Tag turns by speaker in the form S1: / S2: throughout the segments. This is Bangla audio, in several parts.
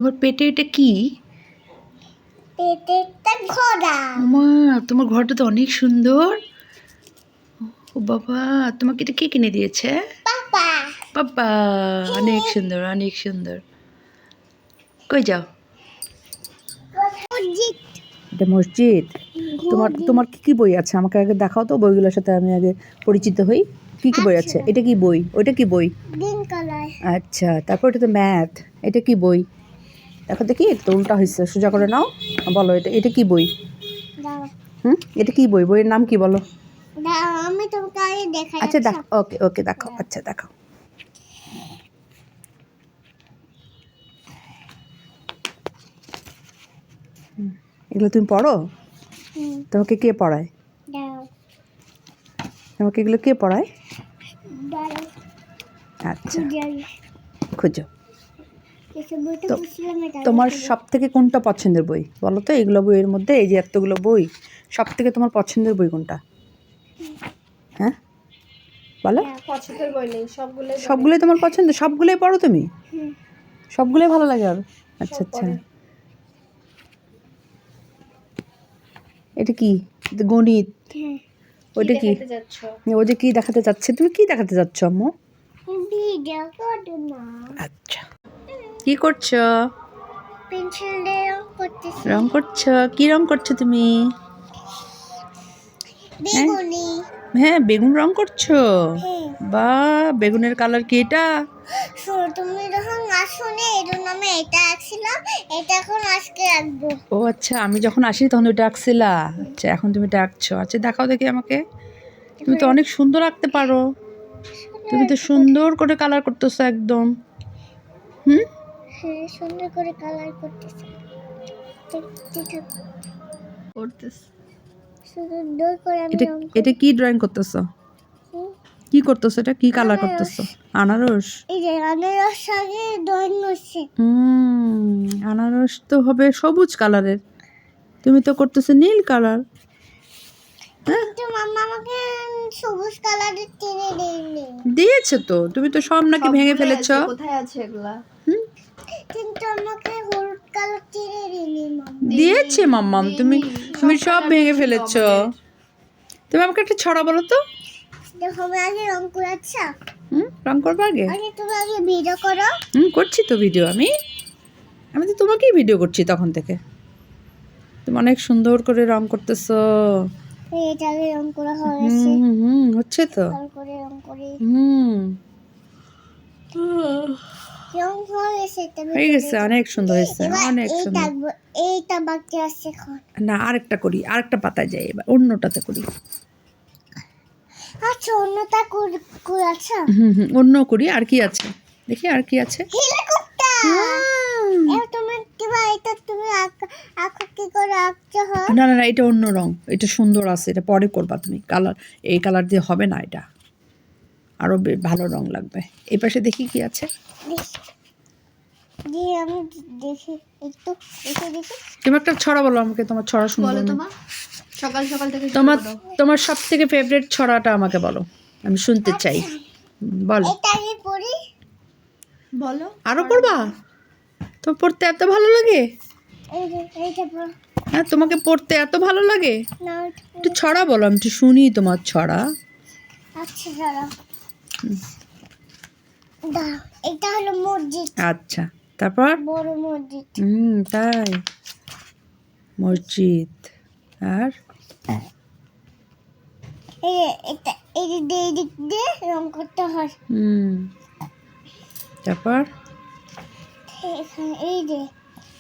S1: তোমার পেটে এটা কি?
S2: পেটে একটা ঘোড়া।
S1: মা, তোমার ঘরটা তো অনেক সুন্দর। ও বাবা, তোমাকে এটা কে কিনে দিয়েছে?
S2: পাপা।
S1: বাবা, অনেক সুন্দর, অনেক সুন্দর। কই যাও?
S2: মসজিদ।
S1: এটা মসজিদ। তোমার তোমার কি কি বই আছে আমাকে আগে দেখাও তো, বইগুলোর সাথে আমি আগে পরিচিত হই। কি কি বই আছে? এটা কি বই? ওইটা কি বই?
S2: Green colour.
S1: আচ্ছা, তারপর এটা তো ম্যাথ। এটা কি বই? দেখো দেখি, এটা উল্টা হয়েছে, সোজা করে নাও। বলো, এটা এটা কি বই?
S2: দাও
S1: এটা কি বই? বইয়ের নাম কি বলো?
S2: দাও, আমি তোমাকে আগে দেখাই।
S1: আচ্ছা দেখ, ওকে ওকে, দেখাও। আচ্ছা দেখাও। এগুলো তুমি পড়ো? তোমাকে কে পড়ায়?
S2: দাও
S1: তোমাকে এগুলো কে পড়ায়?
S2: দাও।
S1: আচ্ছা,
S2: খুঁজাই।
S1: খুঁজো।
S2: এসব বইটা
S1: তো
S2: বুঝলাম না।
S1: তোমার সব থেকে কোনটা পছন্দের বই বলো তো? এগুলো বইয়ের মধ্যে, এই যে এতগুলো বই, সব থেকে তোমার পছন্দের বই কোনটা? হ্যাঁ বলো।
S2: পছন্দের বই নেই,
S1: সবগুলোই তোমার পছন্দ? সবগুলোই পড়ো তুমি? সবগুলোই ভালো লাগে? আর আচ্ছা আচ্ছা, এটা কি? এটা গণিত? ওইটা কি? ও যে কি দেখাতে চাচ্ছে? তুমি কি দেখাতে চাচ্ছ আম্মু?
S2: ভিডিও করো না।
S1: আচ্ছা, কি করছো?
S2: পেন্সিল দিয়ে রং করতেছি।
S1: রং করছো? কি রং করছো তুমি?
S2: বেগুনি।
S1: হ্যাঁ, বেগুন রং করছো?
S2: হ্যাঁ।
S1: বা, বেগুনের কালার কি এটা?
S2: শোনো, তুমি যখন আসোনি এই জন্য আমি এটা আঁকছিলাম, এটা এখন আজকে আঁকবো।
S1: ও আচ্ছা, আমি যখন আসি তখন ওইটা আঁকছিলা। আচ্ছা, এখন তুমি এটা আঁকছো। আচ্ছা দেখাও দেখি আমাকে। তুমি তো অনেক সুন্দর আঁকতে পারো। তুমি তো সুন্দর করে কালার করতেছো একদম।
S2: হ্যাঁ, সুন্দর করে কালার করতেছি। সুন্দর করে আমি
S1: এটা
S2: রং
S1: এটা
S2: করি।
S1: কি ড্রয়িং করতেছো? কি করতেছো? এটা কি কালার করতেছো? আনারস?
S2: এই যে আনারস সঙ্গে দই মিশছে।
S1: আনারস তো হবে সবুজ কালারের, তুমি তো করতেছো নীল কালার।
S2: কিন্তু মাম্মা আমাকে সবুজ কালারের টেনে দেয়নি।
S1: দিয়েছে তো, তুমি তো সব নাকি ভেঙে ফেলেছো।
S3: কোথায় আছে এগুলা?
S2: কিন্তু আমাকে হলুদ কালার টেনে দেয়নি মাম্মা।
S1: দিয়েছে মাম্মাম, তুমি তুমি সব ভেঙে ফেলেছো। তুমি আমাকে একটা ছড়া বলো তো।
S2: দেখো, আমি আগে রং করে। আচ্ছা,
S1: রং করবো আগে?
S2: আগে তুমি আগে ভিডিও করো।
S1: করছি তো ভিডিও আমি। আমি তো তোমাকেই ভিডিও করছি তখন থেকে। তুমি অনেক সুন্দর করে রং করতেছো।
S2: এটা আগে রং করা হয়েছে।
S1: হচ্ছে তো।
S2: ভালো করে রং করে। রং হয়েছে, তবে
S1: হয়ে গেছে, অনেক সুন্দর হয়েছে,
S2: এবার
S1: অনেক
S2: এইটা
S1: সুন্দর।
S2: আঁকবো। এইটা বাকি আছে এখন।
S1: না, আরেকটা করি, আরেকটা পাতায় যাই, এবার অন্যটাতে করি।
S2: আচ্ছা, অন্যটা করে। আচ্ছা,
S1: অন্য করি। আর কি আছে দেখি, আর কি আছে?
S2: হেলিকপ্টার। এবার তুমি কিবা এটা তুমি আঁকো, কি করে আঁকতে হয়?
S1: না না না, এটা অন্য রং, এটা সুন্দর আছে, এটা পরে করবা তুমি। কালার, এই কালার দিয়ে হবে না, এটা আরো ভালো রং লাগবে। এই পাশে দেখি কি আছে।
S2: জি, আমি দেখি একটু দেখি।
S1: তুমি একটা ছড়া বলো আমাকে, তোমার ছড়া শুনবো আমি।
S3: তোমার সকাল সকাল থেকে
S1: তোমার তোমার সব থেকে ফেভারিট ছড়াটা আমাকে বলো, আমি শুনতে চাই। বলো।
S2: এটা আগে পড়ি।
S3: বলো।
S1: আরো পড়বা? তো পড়তে এত ভালো লাগে?
S2: এই যে এইটা পড়।
S1: হ্যাঁ, তোমাকে পড়তে এত ভালো লাগে?
S2: না,
S1: একটু ছড়া বলো, আমি একটু শুনি তোমার ছড়া।
S2: আচ্ছা দাঁড়াও। দাঁড়াও, এটা হলো মসজিদ।
S1: আচ্ছা, তারপর?
S2: বড় মসজিদ।
S1: তাই, মসজিদ। আর
S2: এই যে এটা, এই যে এই দিক দিয়ে রং করতে হয়।
S1: তারপর?
S2: এখানে এই যে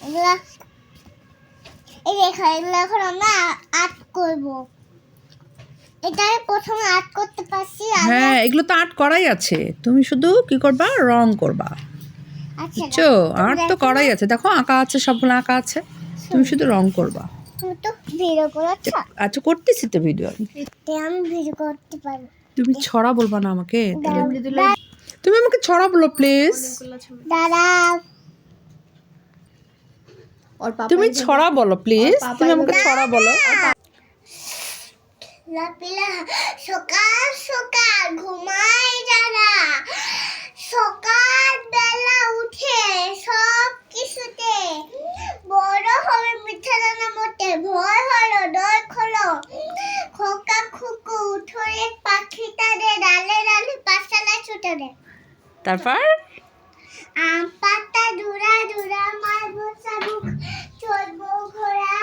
S2: এগুলা, এই যে এখানে এগুলা এখন আমরা আর্ট করবো। এটা প্রথমে আর্ট করতে পারছি।
S1: হ্যাঁ, এগুলো তো আর্ট করাই আছে, তুমি শুধু কি করবা? রং করবা।
S2: আচ্ছা,
S1: বুঝছো? আর্ট তো করাই আছে, দেখো আঁকা আছে, সবগুলো আঁকা আছে, তুমি শুধু রং করবা।
S2: তুমি তো ভিডিও করো।
S1: আচ্ছা, করতেছি তো ভিডিও।
S2: আমি ভিডিও করতে পারি।
S1: তুমি ছড়া বলবা না আমাকে?
S2: দাঁড়াও,
S1: তুমি আমাকে ছড়া বলো প্লিজ।
S2: দাঁড়াও।
S1: তুমি ছড়া বলো প্লিজ, তুমি আমাকে ছড়া বলো।
S2: লাপিলা সকাল সকাল ঘুমায় যারা, সকাল বেলা উঠে সব কিছুতে
S1: তারপর
S2: আম পাতা দুরা দুরা মারবো চাবুক চলবো ঘোড়া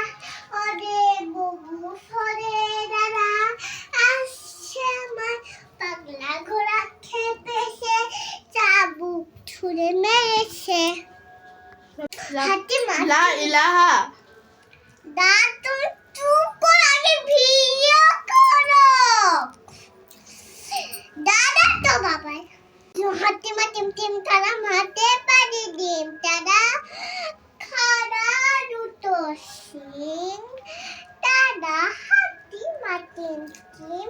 S2: ওরে ববু সরে দাদা আসছে আমার পাগলা ঘোড়া খেপেছে চাবুক ছুঁড়ে মেরেছে হাতি
S3: লা ইলাহা
S2: দাঁত চুপ করে আগে ভিডিও করো দাদা তো বাবাই হাতি মা টিম টিম তারা মাতে পারি ডিম তারা খাড়া দুটো সিং দাদা হাতি মা টিম টিম